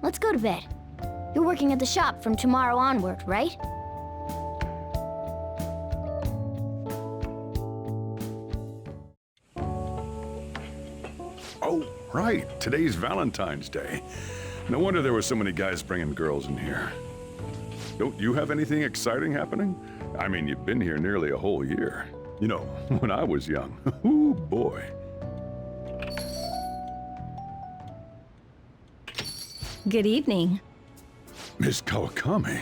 let's go to bed. You're working at the shop from tomorrow onward, right? Oh, right. Today's Valentine's Day. No wonder there were so many guys bringing girls in here. Don't you have anything exciting happening? I mean, you've been here nearly a whole year. You know, when I was young. Ooh, boy. Good evening. Miss Kawakami.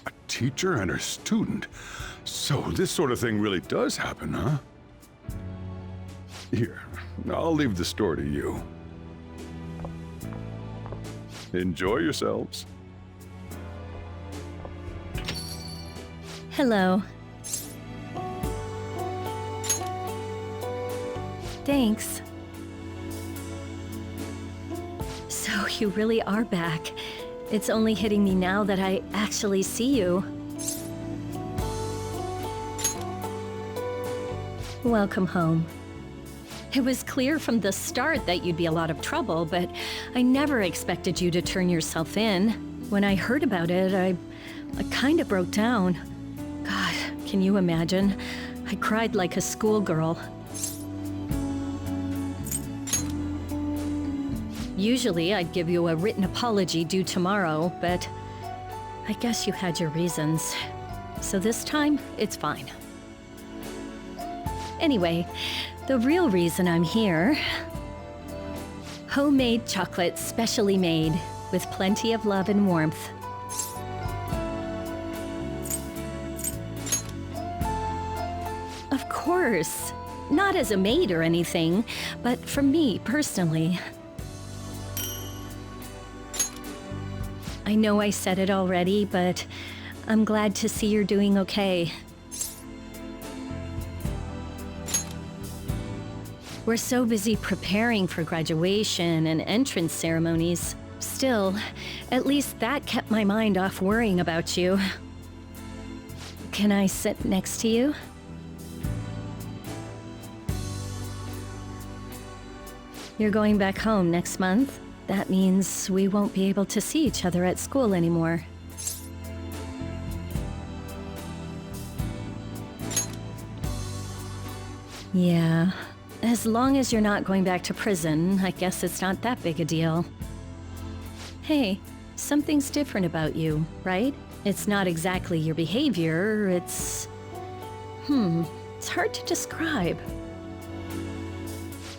A teacher and her student. So this sort of thing really does happen, huh? Here, I'll leave the store to you. Enjoy yourselves. Hello. Thanks. So you really are back. It's only hitting me now that I actually see you. Welcome home. It was clear from the start that you'd be a lot of trouble, but I never expected you to turn yourself in. When I heard about it, I kind of broke down. God, can you imagine? I cried like a schoolgirl. Usually I'd give you a written apology due tomorrow, but I guess you had your reasons. So this time, it's fine. Anyway, the real reason I'm here... Homemade chocolate, specially made, with plenty of love and warmth. Of course. Not as a maid or anything, but from me personally. I know I said it already, but I'm glad to see you're doing okay. We're so busy preparing for graduation and entrance ceremonies. Still, at least that kept my mind off worrying about you. Can I sit next to you? You're going back home next month. That means we won't be able to see each other at school anymore. Yeah. As long as you're not going back to prison, I guess it's not that big a deal. Hey, something's different about you, right? It's not exactly your behavior, it's hard to describe.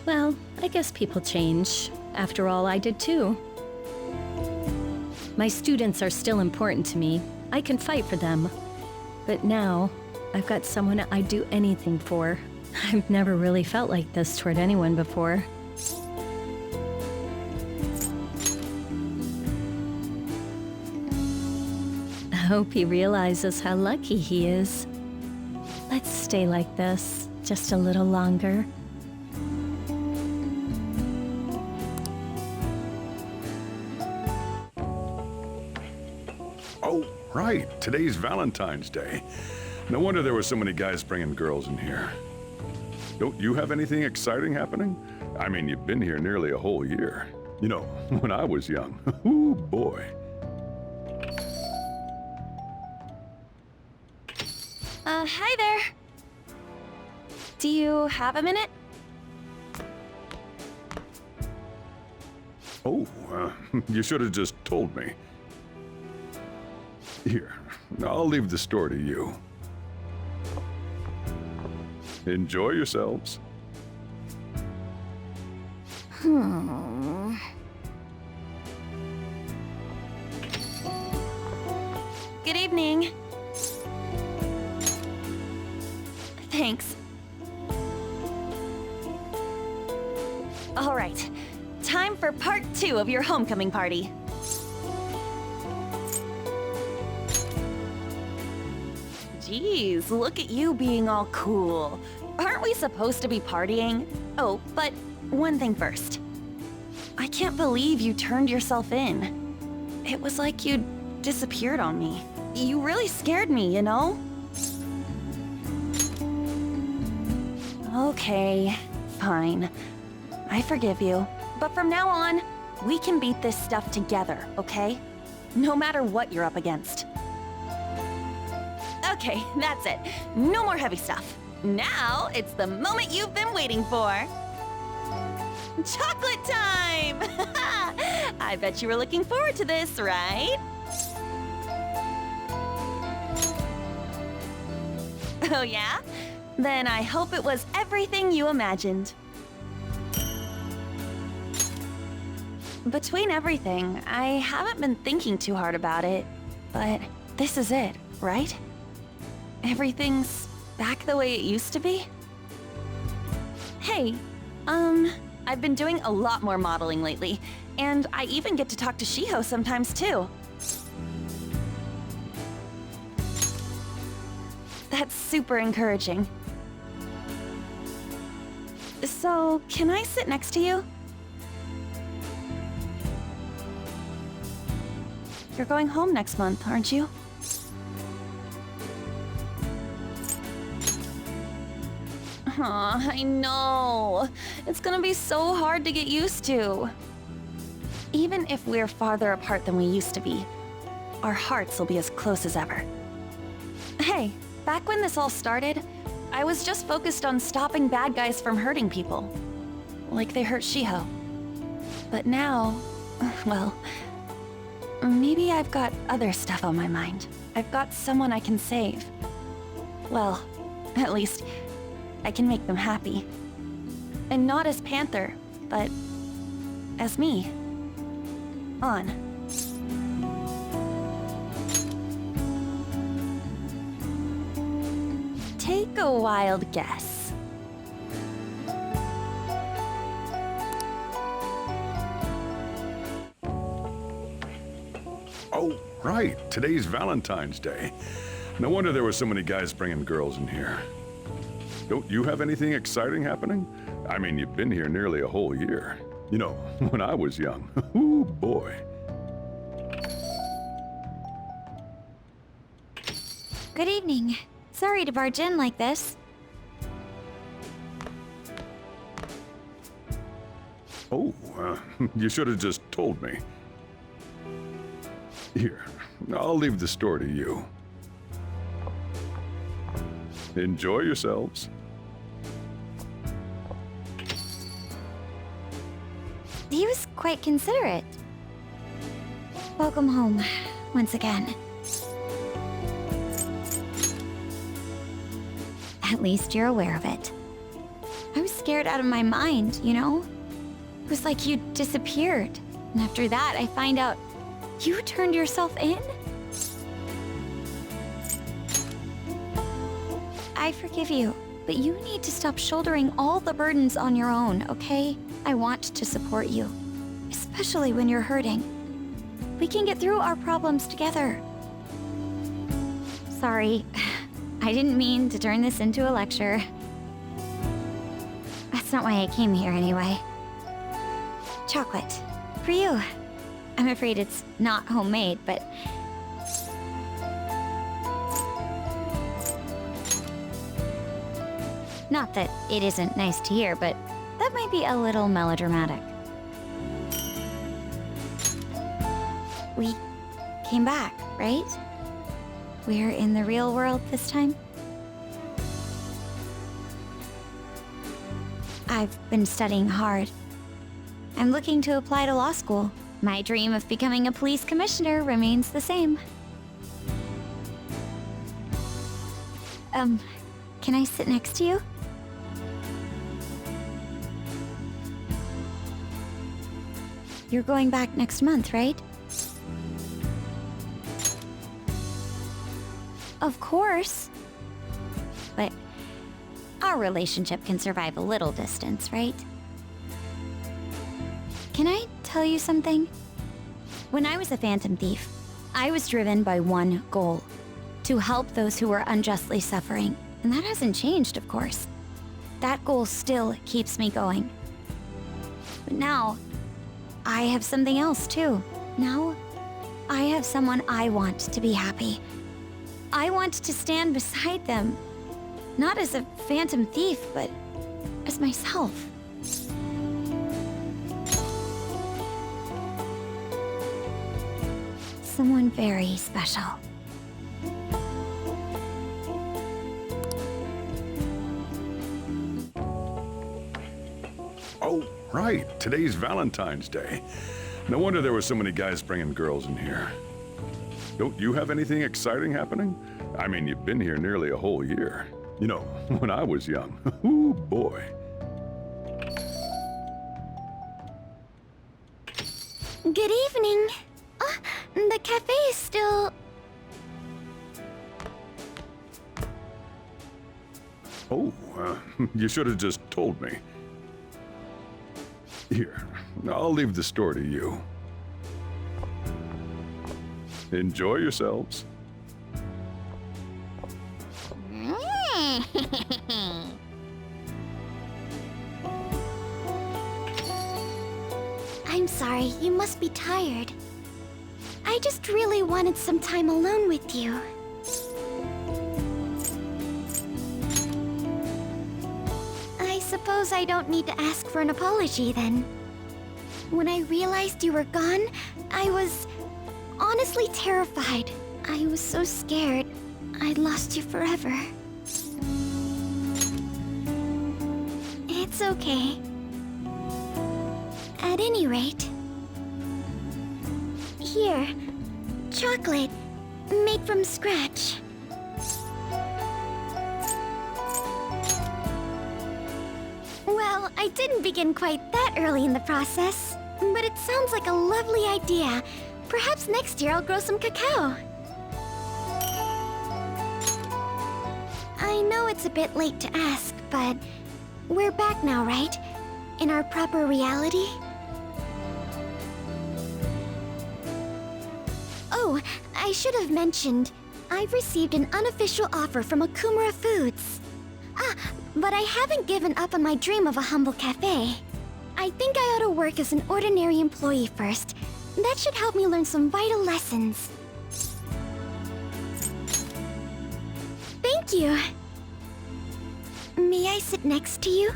Well, I guess people change. After all, I did too. My students are still important to me. I can fight for them. But now, I've got someone I'd do anything for. I've never really felt like this toward anyone before. I hope he realizes how lucky he is. Let's stay like this, just a little longer. Oh, right. Today's Valentine's Day. No wonder there were so many guys bringing girls in here. Don't you have anything exciting happening? I mean, you've been here nearly a whole year. You know, when I was young. Ooh, boy. Hi there. Do you have a minute? Oh, you should have just told me. Here, I'll leave the store to you. Enjoy yourselves. Good evening. Thanks. All right, time for part 2 of your homecoming party. Jeez, look at you being all cool. Aren't we supposed to be partying? Oh, but one thing first. I can't believe you turned yourself in. It was like you disappeared on me. You really scared me, you know? Okay, fine. I forgive you. But from now on, we can beat this stuff together, okay? No matter what you're up against. Okay, that's it. No more heavy stuff. Now, it's the moment you've been waiting for. Chocolate time! I bet you were looking forward to this, right? Oh yeah? Then I hope it was everything you imagined. Between everything, I haven't been thinking too hard about it, but this is it, right? Everything's back the way it used to be? Hey, I've been doing a lot more modeling lately, and I even get to talk to Shiho sometimes too. That's super encouraging. So, can I sit next to you? You're going home next month, aren't you? Aw, I know. It's gonna be so hard to get used to. Even if we're farther apart than we used to be, our hearts will be as close as ever. Hey, back when this all started, I was just focused on stopping bad guys from hurting people. Like they hurt Shiho. But now, well, maybe I've got other stuff on my mind. I've got someone I can save. Well, at least, I can make them happy. And not as Panther, but as me. On. Take a wild guess. Oh, right. Today's Valentine's Day. No wonder there were so many guys bringing girls in here. Don't you have anything exciting happening? I mean, you've been here nearly a whole year. You know, when I was young. Ooh, boy. Good evening. Sorry to barge in like this. Oh, you should have just told me. Here, I'll leave the store to you. Enjoy yourselves. He was quite considerate. Welcome home, once again. At least you're aware of it. I was scared out of my mind, you know? It was like you disappeared. And after that, I find out you turned yourself in? I forgive you, but you need to stop shouldering all the burdens on your own, okay? I want to support you, especially when you're hurting. We can get through our problems together. Sorry, I didn't mean to turn this into a lecture. That's not why I came here anyway. Chocolate, for you. I'm afraid it's not homemade, but... Not that it isn't nice to hear, but that might be a little melodramatic. We came back, right? We're in the real world this time? I've been studying hard. I'm looking to apply to law school. My dream of becoming a police commissioner remains the same. Can I sit next to you? You're going back next month, right? Of course. But our relationship can survive a little distance, right? Can I tell you something? When I was a Phantom Thief, I was driven by one goal: to help those who were unjustly suffering. And that hasn't changed, of course. That goal still keeps me going. But now, I have something else too. Now, I have someone I want to be happy. I want to stand beside them. Not as a Phantom Thief, but as myself. someone very special. Oh, right. Today's Valentine's Day. No wonder there were so many guys bringing girls in here. Don't you have anything exciting happening? I mean, you've been here nearly a whole year. You know, when I was young. Ooh, boy. Good evening. The cafe is still... Oh, you should have just told me. Here, I'll leave the store to you. Enjoy yourselves. I'm sorry, you must be tired. I just really wanted some time alone with you. I suppose I don't need to ask for an apology then. When I realized you were gone, I was honestly terrified. I was so scared I'd lost you forever. It's okay. At any rate... Here, chocolate, made from scratch. Well, I didn't begin quite that early in the process, but it sounds like a lovely idea. Perhaps next year I'll grow some cacao. I know it's a bit late to ask, but we're back now, right? In our proper reality? Oh, I should have mentioned, I've received an unofficial offer from Okumura Foods. But I haven't given up on my dream of a humble cafe. I think I ought to work as an ordinary employee first. That should help me learn some vital lessons. Thank you. May I sit next to you?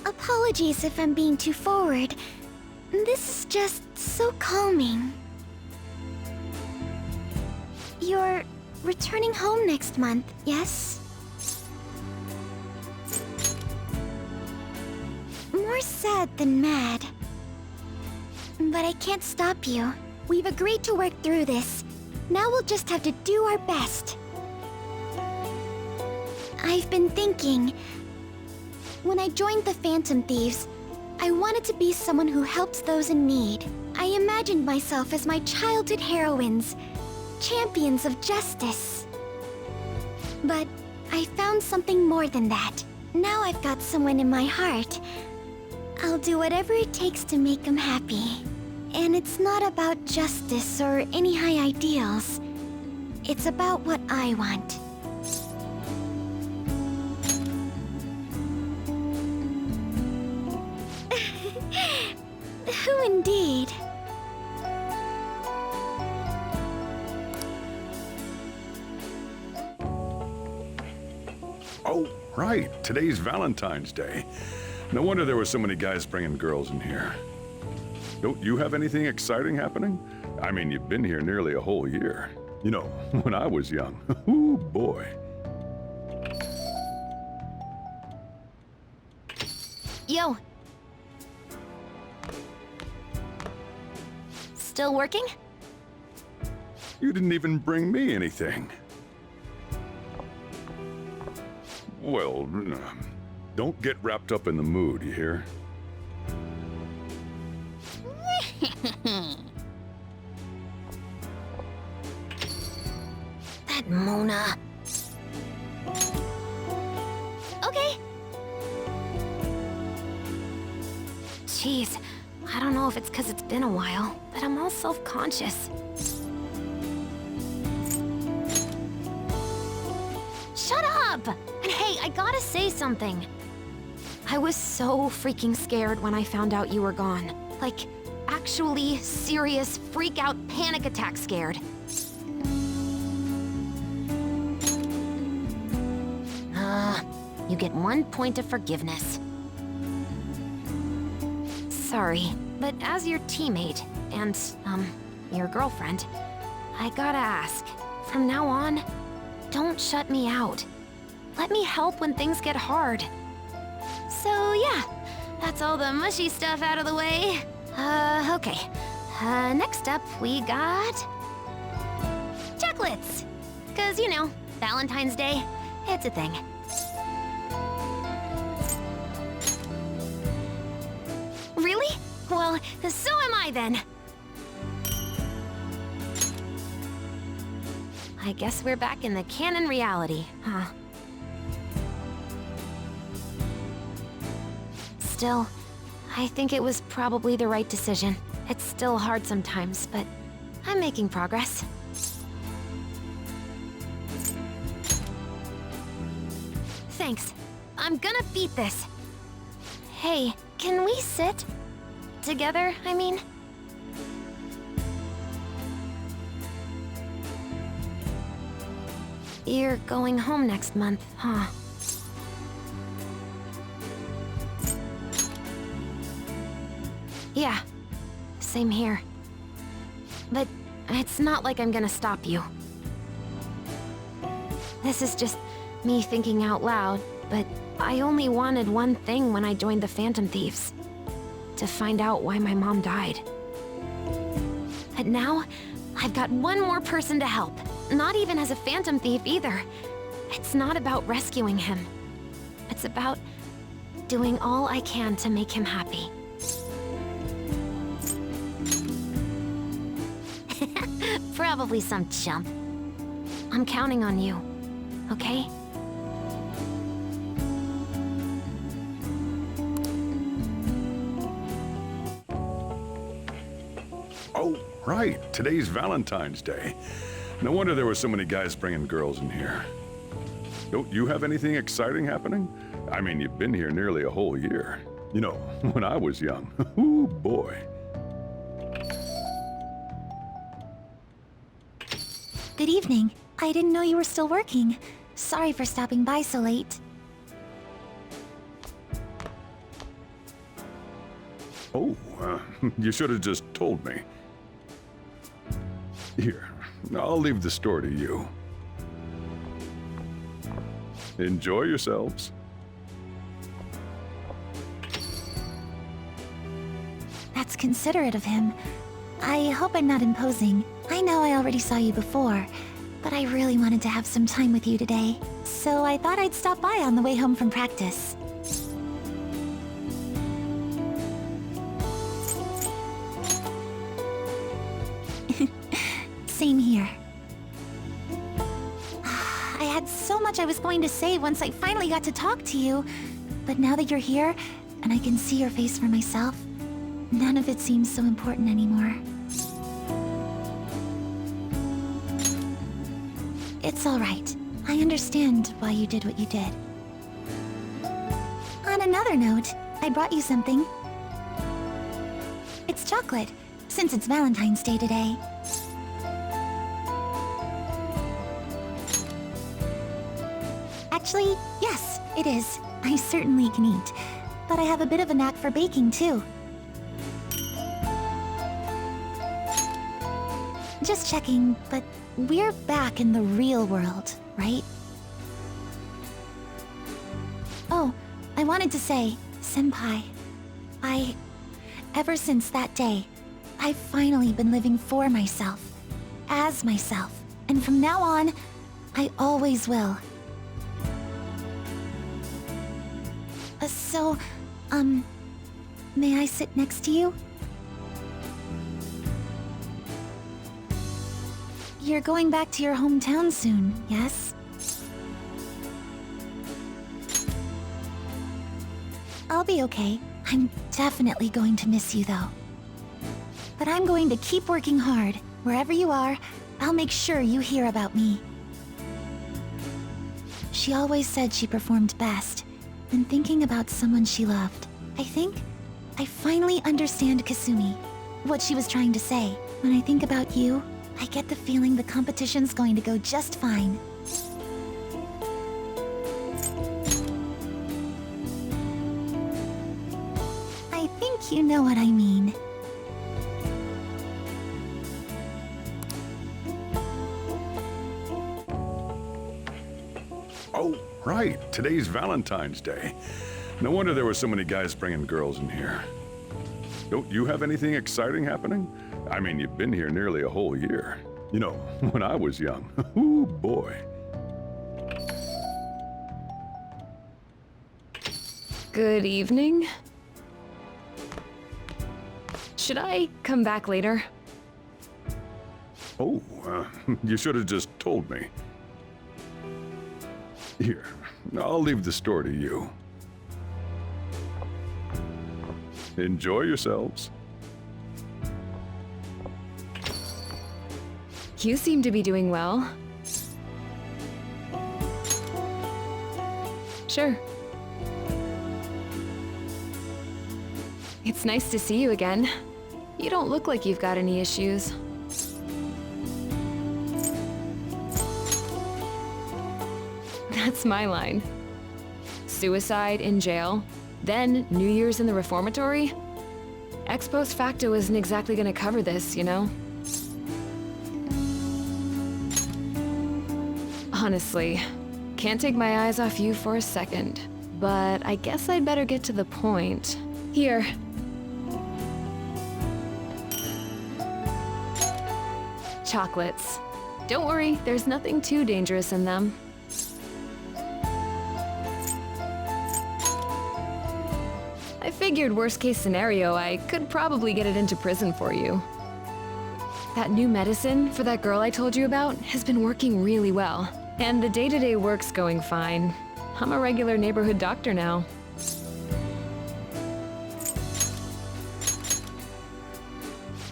Apologies if I'm being too forward. This is just so calming. You're returning home next month, yes? More sad than mad. But I can't stop you. We've agreed to work through this. Now we'll just have to do our best. I've been thinking... When I joined the Phantom Thieves, I wanted to be someone who helps those in need. I imagined myself as my childhood heroines, champions of justice. But I found something more than that. Now I've got someone in my heart. I'll do whatever it takes to make them happy. And it's not about justice or any high ideals. It's about what I want. Who indeed? Oh, right. Today's Valentine's Day. No wonder there were so many guys bringing girls in here. Don't you have anything exciting happening? I mean, you've been here nearly a whole year. You know, when I was young. Ooh, boy. Yo. Still working? You didn't even bring me anything. Well, don't get wrapped up in the mood, you hear? That Mona. Okay. Jeez, I don't know if it's because it's been a while, but I'm all self-conscious. Shut up! And hey, I gotta say something. I was so freaking scared when I found out you were gone. Like, actually serious freak-out panic attack scared. You get 1 point of forgiveness. sorry, but as your teammate and, your girlfriend, I gotta ask, from now on, don't shut me out. Let me help when things get hard. So yeah, that's all the mushy stuff out of the way. Okay. Next up, we got... chocolates! 'Cause, you know, Valentine's Day, it's a thing. Really? Well, so am I then. I guess we're back in the canon reality, huh? Still, I think it was probably the right decision. It's still hard sometimes, but I'm making progress. Thanks. I'm gonna beat this. Hey, can we sit? Together, I mean? You're going home next month, huh? Yeah, same here. But it's not like I'm gonna stop you. This is just me thinking out loud, but I only wanted one thing when I joined the Phantom Thieves. To find out why my mom died. But now, I've got one more person to help. Not even as a Phantom Thief either. It's not about rescuing him. It's about doing all I can to make him happy. Probably some chump. I'm counting on you, okay? Oh, right. Today's Valentine's Day. No wonder there were so many guys bringing girls in here. Don't you have anything exciting happening? I mean, you've been here nearly a whole year. You know, when I was young. Ooh, boy. Good evening. I didn't know you were still working. Sorry for stopping by so late. Oh, you should have just told me. Here, I'll leave the store to you. Enjoy yourselves. That's considerate of him. I hope I'm not imposing. I know I already saw you before, but I really wanted to have some time with you today. So I thought I'd stop by on the way home from practice. Same here. I had so much I was going to say once I finally got to talk to you. But now that you're here, and I can see your face for myself, none of it seems so important anymore. It's all right. I understand why you did what you did. On another note, I brought you something. It's chocolate, since it's Valentine's Day today. Actually, yes, it is. I certainly can eat. But I have a bit of a knack for baking, too. Just checking, but we're back in the real world, right? Oh, I wanted to say, Senpai, ever since that day, I've finally been living for myself, as myself, and from now on, I always will. So, may I sit next to you? You're going back to your hometown soon, yes? I'll be okay. I'm definitely going to miss you, though. But I'm going to keep working hard. Wherever you are, I'll make sure you hear about me. She always said she performed best when thinking about someone she loved. I think I finally understand Kasumi, what she was trying to say. When I think about you, I get the feeling the competition's going to go just fine. I think You know what I mean. Oh, right. Today's Valentine's Day. No wonder there were so many guys bringing girls in here. Don't you have anything exciting happening? I mean, you've been here nearly a whole year. You know, when I was young. Ooh, boy. Good evening. Should I come back later? Oh, you should have just told me. Here, I'll leave the store to you. Enjoy yourselves. You seem to be doing well. Sure. It's nice to see you again. You don't look like you've got any issues. That's my line. Suicide in jail, then New Year's in the reformatory? Ex post facto isn't exactly gonna cover this, you know? Honestly, can't take my eyes off you for a second. But I guess I'd better get to the point. Here. Chocolates. Don't worry, there's nothing too dangerous in them. I figured worst case scenario, I could probably get it into prison for you. That new medicine for that girl I told you about has been working really well. And the day-to-day work's going fine. I'm a regular neighborhood doctor now.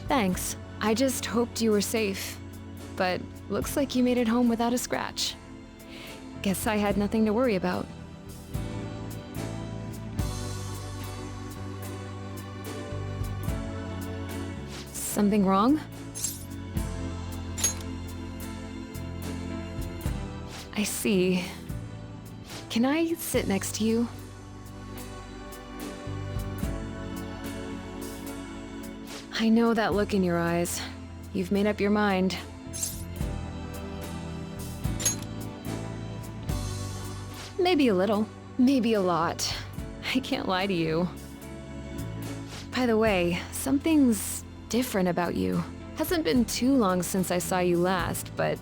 Thanks. I just hoped you were safe. But looks like you made it home without a scratch. Guess I had nothing to worry about. Something wrong? I see. Can I sit next to you? I know that look in your eyes. You've made up your mind. Maybe a little, maybe a lot. I can't lie to you. By the way, something's different about you. Hasn't been too long since I saw you last, but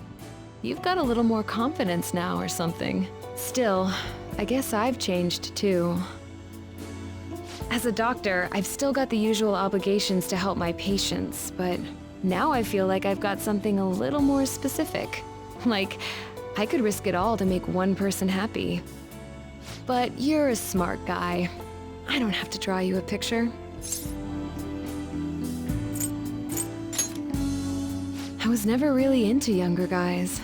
you've got a little more confidence now or something. Still, I guess I've changed too. As a doctor, I've still got the usual obligations to help my patients, but now I feel like I've got something a little more specific. Like, I could risk it all to make one person happy. But you're a smart guy. I don't have to draw you a picture. I was never really into younger guys.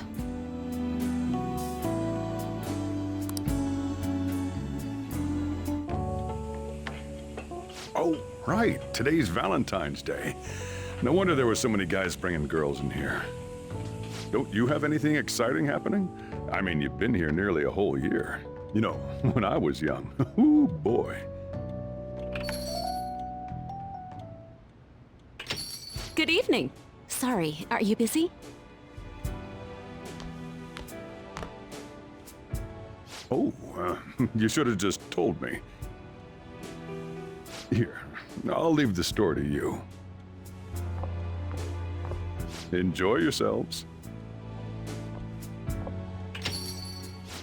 Oh, right. Today's Valentine's Day. No wonder there were so many guys bringing girls in here. Don't you have anything exciting happening? I mean, you've been here nearly a whole year. You know, when I was young. Ooh, boy. Good evening. Sorry, are you busy? Oh, you should have just told me. Here, I'll leave the store to you. Enjoy yourselves.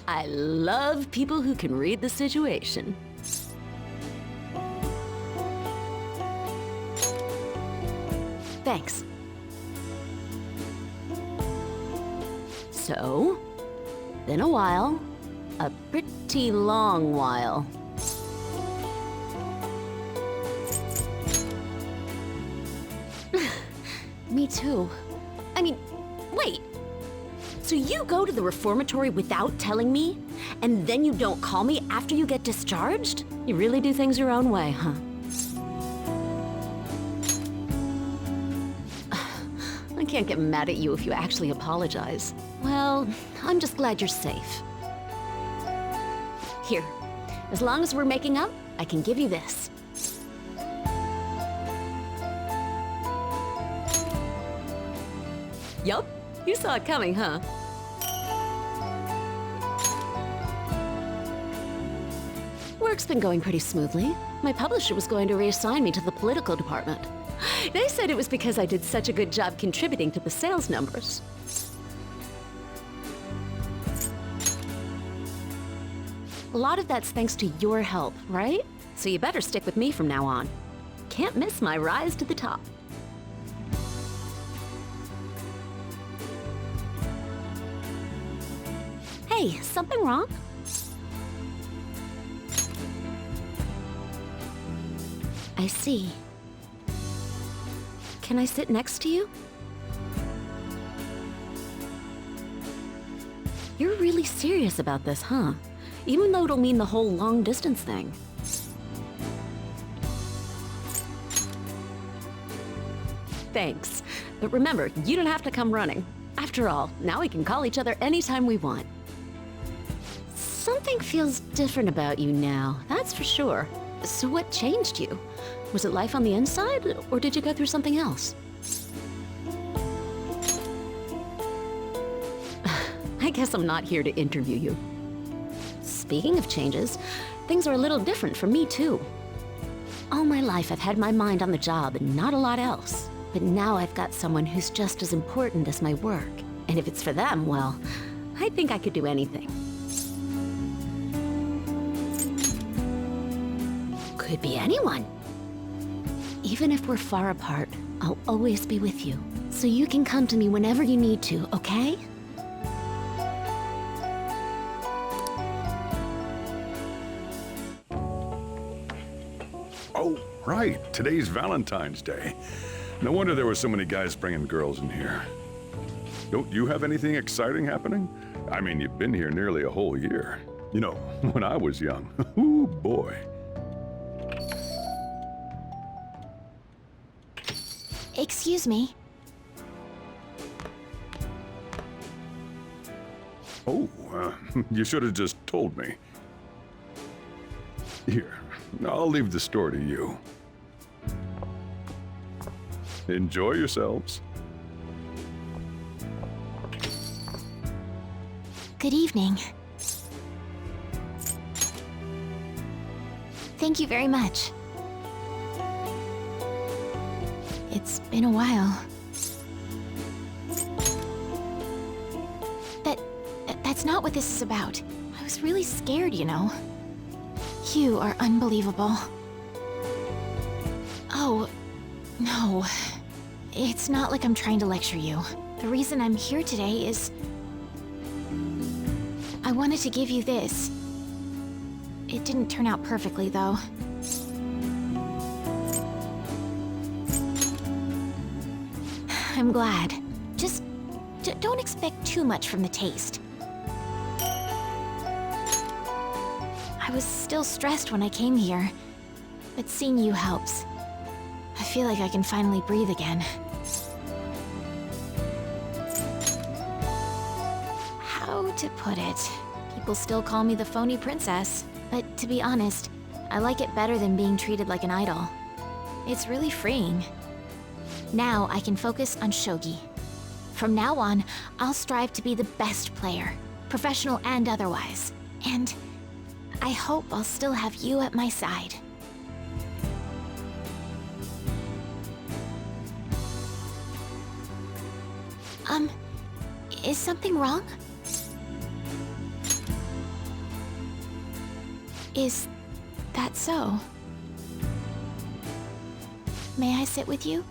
I love people who can read the situation. Thanks. So, been a while. A pretty long while. Me too. I mean, wait. So you go to the reformatory without telling me? And then you don't call me after you get discharged? You really do things your own way, huh? I can't get mad at you if you actually apologize. Well, I'm just glad you're safe. Here, as long as we're making up, I can give you this. Yup, you saw it coming, huh? Work's been going pretty smoothly. My publisher was going to reassign me to the political department. They said it was because I did such a good job contributing to the sales numbers. A lot of that's thanks to your help, right? So you better stick with me from now on. Can't miss my rise to the top. Hey, something wrong? I see. Can I sit next to you? You're really serious about this, huh? Even though it'll mean the whole long-distance thing. Thanks. But remember, you don't have to come running. After all, now we can call each other anytime we want. Something feels different about you now, that's for sure. So what changed you? Was it life on the inside, or did you go through something else? I guess I'm not here to interview you. Speaking of changes, things are a little different for me too. All my life I've had my mind on the job and not a lot else. But now I've got someone who's just as important as my work. And if it's for them, well, I think I could do anything. Could be anyone. Even if we're far apart, I'll always be with you. So you can come to me whenever you need to, okay? Oh, right. Today's Valentine's Day. No wonder there were so many guys bringing girls in here. Don't you have anything exciting happening? I mean, you've been here nearly a whole year. You know, when I was young. Ooh, boy. Excuse me. Oh, you should have just told me. Here, I'll leave the store to you. Enjoy yourselves. Good evening. Thank you very much. It's been a while. That's not what this is about. I was really scared, you know. You are unbelievable. Oh, no. It's not like I'm trying to lecture you. The reason I'm here today is... I wanted to give you this. It didn't turn out perfectly, though. I'm glad. Just don't expect too much from the taste. I was still stressed when I came here, but seeing you helps. I feel like I can finally breathe again. How to put it? People still call me the phony princess, but to be honest, I like it better than being treated like an idol. It's really freeing. Now I can focus on shogi. From now on, I'll strive to be the best player, professional and otherwise. And I hope I'll still have you at my side. Is something wrong? Is that so? May I sit with you?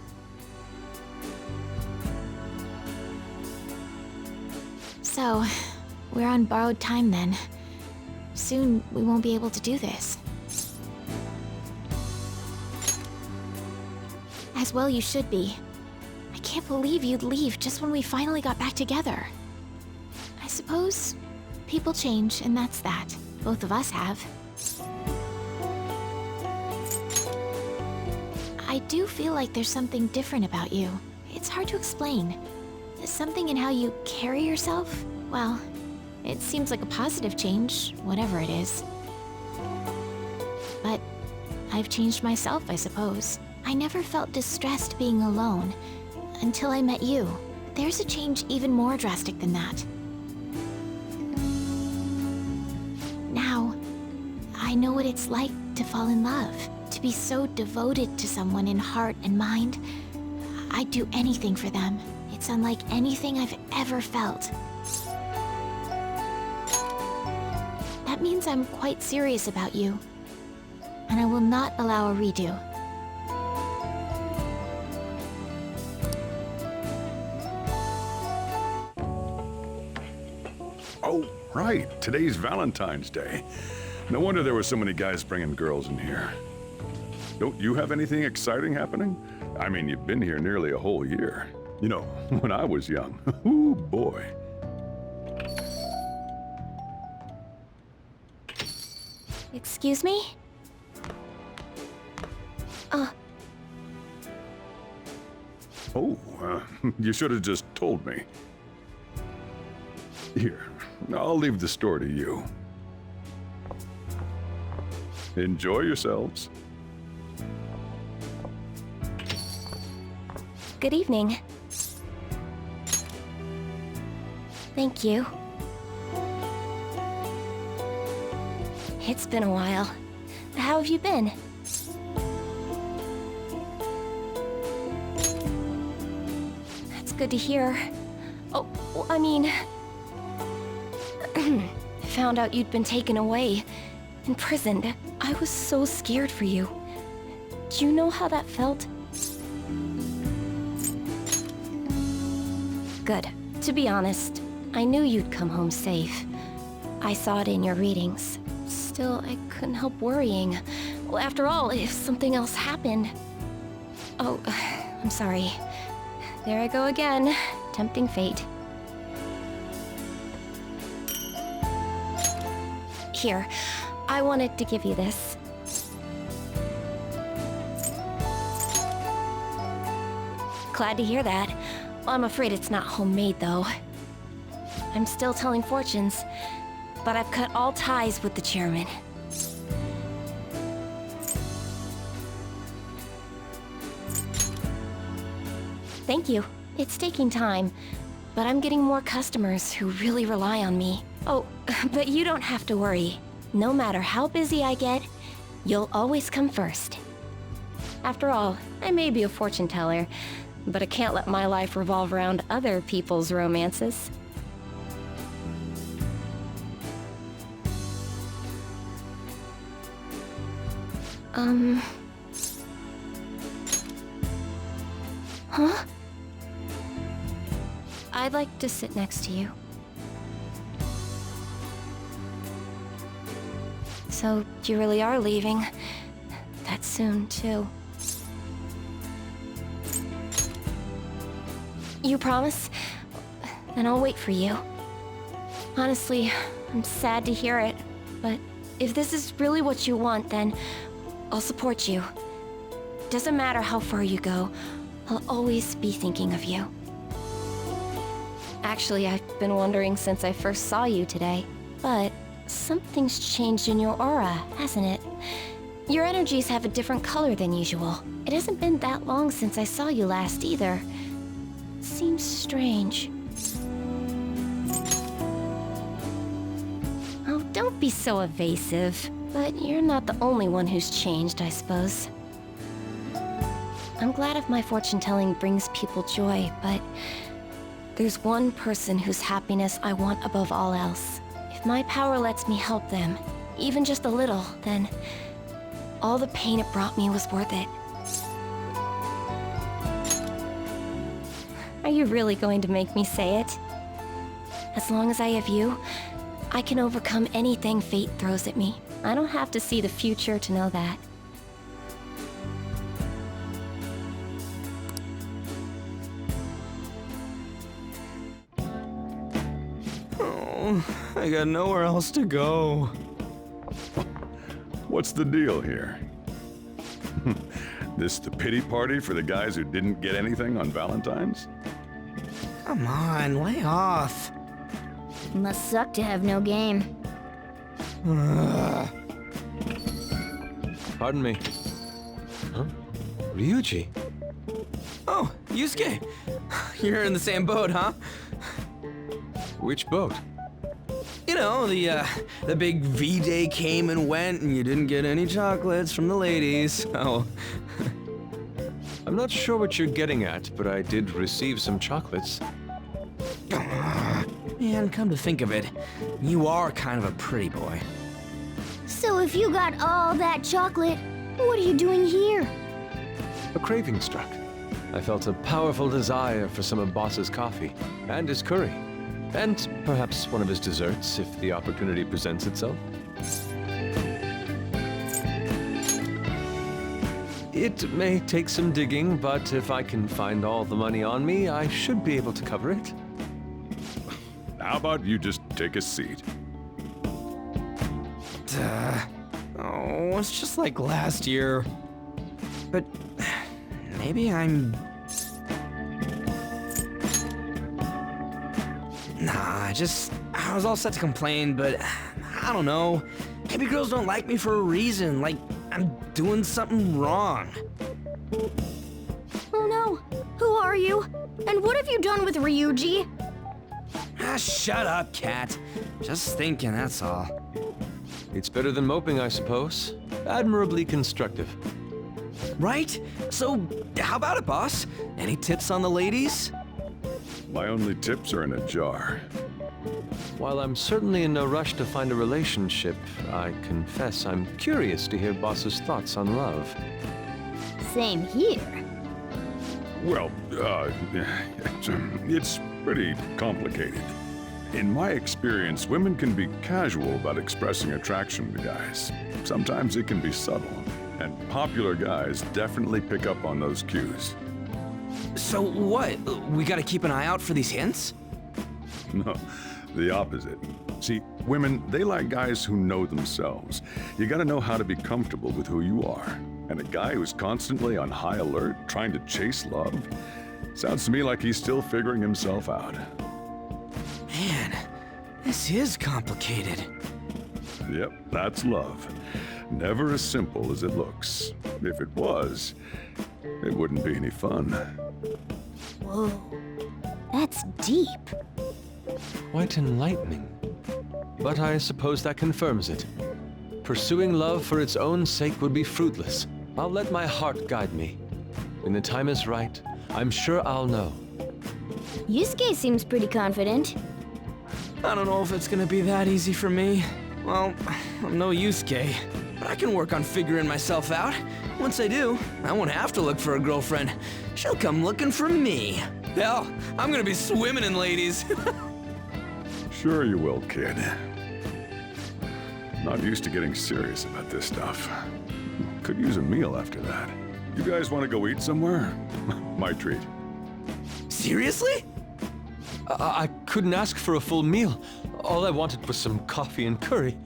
So, we're on borrowed time then. Soon, we won't be able to do this. As well you should be. I can't believe you'd leave just when we finally got back together. I suppose people change, and that's that. Both of us have. I do feel like there's something different about you. It's hard to explain. There's something in how you carry yourself. Well, it seems like a positive change, whatever it is. But I've changed myself, I suppose. I never felt distressed being alone until I met you. there's a change even more drastic than that. Now, I know what it's like to fall in love, to be so devoted to someone in heart and mind. I'd do anything for them. It's unlike anything I've ever felt. That means I'm quite serious about you, and I will not allow a redo. Oh, right. Today's Valentine's Day. No wonder there were so many guys bringing girls in here. Don't you have anything exciting happening? I mean, you've been here nearly a whole year. You know, when I was young. Ooh, boy. Excuse me? Oh, you should have just told me. Here, I'll leave the store to you. Enjoy yourselves. Good evening. Thank you. It's been a while. How have you been? That's good to hear. Oh, I mean... found out you'd been taken away, imprisoned. I was so scared for you. Do you know how that felt? Good. To be honest, I knew you'd come home safe. I saw it in your readings. Still, I couldn't help worrying. Well, after all, if something else happened... Oh, I'm sorry. There I go again, tempting fate. Here, I wanted to give you this. Glad to hear that. I'm afraid it's not homemade, though. I'm still telling fortunes, but I've cut all ties with the chairman. Thank you. It's taking time, but I'm getting more customers who really rely on me. Oh, but you don't have to worry. No matter how busy I get, you'll always come first. After all, I may be a fortune teller, but I can't let my life revolve around other people's romances. Huh? I'd like to sit next to you. So, you really are leaving. That soon, too. You promise? Then I'll wait for you. Honestly, I'm sad to hear it, but if this is really what you want, then I'll support you. Doesn't matter how far you go, I'll always be thinking of you. Actually, I've been wondering since I first saw you today, but something's changed in your aura, hasn't it? Your energies have a different color than usual. It hasn't been that long since I saw you last either. Seems strange. Oh, don't be so evasive. But you're not the only one who's changed, I suppose. I'm glad if my fortune-telling brings people joy, but there's one person whose happiness I want above all else. If my power lets me help them, even just a little, then all the pain it brought me was worth it. Are you really going to make me say it? As long as I have you, I can overcome anything fate throws at me. I don't have to see the future to know that. Oh, I got nowhere else to go. What's the deal here? This the pity party for the guys who didn't get anything on Valentine's? Come on, lay off. Must suck to have no game. Pardon me. Huh? Ryuji. Oh, Yusuke. You're in the same boat, huh? Which boat? You know, the big V-Day came and went and you didn't get any chocolates from the ladies. Oh. I'm not sure what you're getting at, but I did receive some chocolates. Man, come to think of it, you are kind of a pretty boy. So if you got all that chocolate, what are you doing here? A craving struck. I felt a powerful desire for some of Boss's coffee, and his curry, and perhaps one of his desserts if the opportunity presents itself. It may take some digging, but if I can find all the money on me, I should be able to cover it. How about you just take a seat? Oh, it's just like last year. But maybe I'm... Nah, I was all set to complain, but I don't know. Maybe girls don't like me for a reason, like I'm doing something wrong. Oh no, who are you? And what have you done with Ryuji? Ah, shut up, cat. Just thinking, that's all. It's better than moping, I suppose. Admirably constructive. Right? So, how about it, boss? Any tips on the ladies? My only tips are in a jar. While I'm certainly in no rush to find a relationship, I confess I'm curious to hear Boss's thoughts on love. Same here. Well, it's pretty complicated. In my experience, women can be casual about expressing attraction to guys. Sometimes it can be subtle, and popular guys definitely pick up on those cues. So what? We gotta keep an eye out for these hints? No, the opposite. See, women, they like guys who know themselves. You gotta know how to be comfortable with who you are. And a guy who's constantly on high alert, trying to chase love, sounds to me like he's still figuring himself out. Man, this is complicated. Yep, that's love. Never as simple as it looks. If it was, it wouldn't be any fun. Whoa, that's deep. Quite enlightening. But I suppose that confirms it. Pursuing love for its own sake would be fruitless. I'll let my heart guide me. When the time is right, I'm sure I'll know. Yusuke seems pretty confident. I don't know if it's gonna be that easy for me. Well, I'm no Yusuke, but I can work on figuring myself out. Once I do, I won't have to look for a girlfriend. She'll come looking for me. Hell, I'm gonna be swimming in ladies. Sure you will, kid. Not used to getting serious about this stuff. Could use a meal after that. You guys want to go eat somewhere? My treat. Seriously? I couldn't ask for a full meal. All I wanted was some coffee and curry.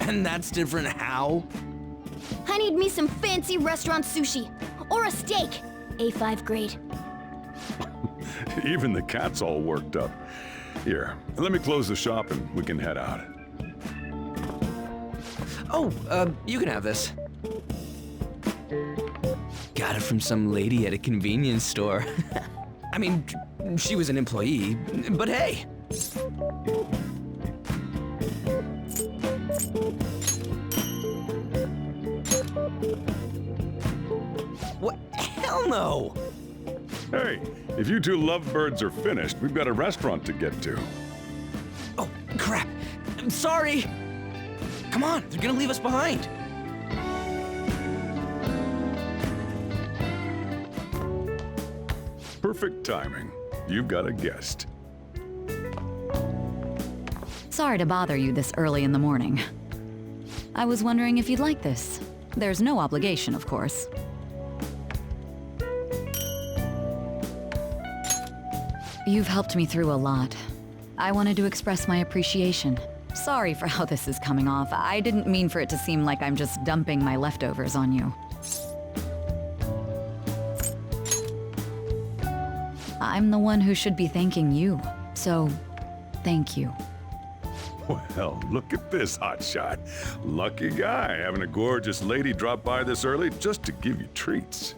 And that's different how? I need me some fancy restaurant sushi. Or a steak. A5 grade. Even the cat's all worked up. Here, let me close the shop and we can head out. Oh, you can have this. Got it from some lady at a convenience store. I mean, she was an employee, but hey. What? Hell no! Hey, if you two lovebirds are finished, we've got a restaurant to get to. Oh, crap. I'm sorry. Come on, they're gonna leave us behind. Perfect timing. You've got a guest. Sorry to bother you this early in the morning. I was wondering if you'd like this. There's no obligation, of course. You've helped me through a lot. I wanted to express my appreciation. Sorry for how this is coming off. I didn't mean for it to seem like I'm just dumping my leftovers on you. I'm the one who should be thanking you, so thank you. Well, look at this hotshot. Lucky guy having a gorgeous lady drop by this early just to give you treats.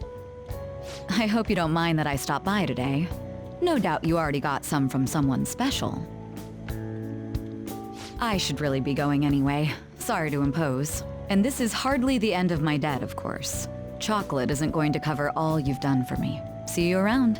I hope you don't mind that I stopped by today. No doubt you already got some from someone special. I should really be going anyway. Sorry to impose. And this is hardly the end of my debt, of course. Chocolate isn't going to cover all you've done for me. See you around.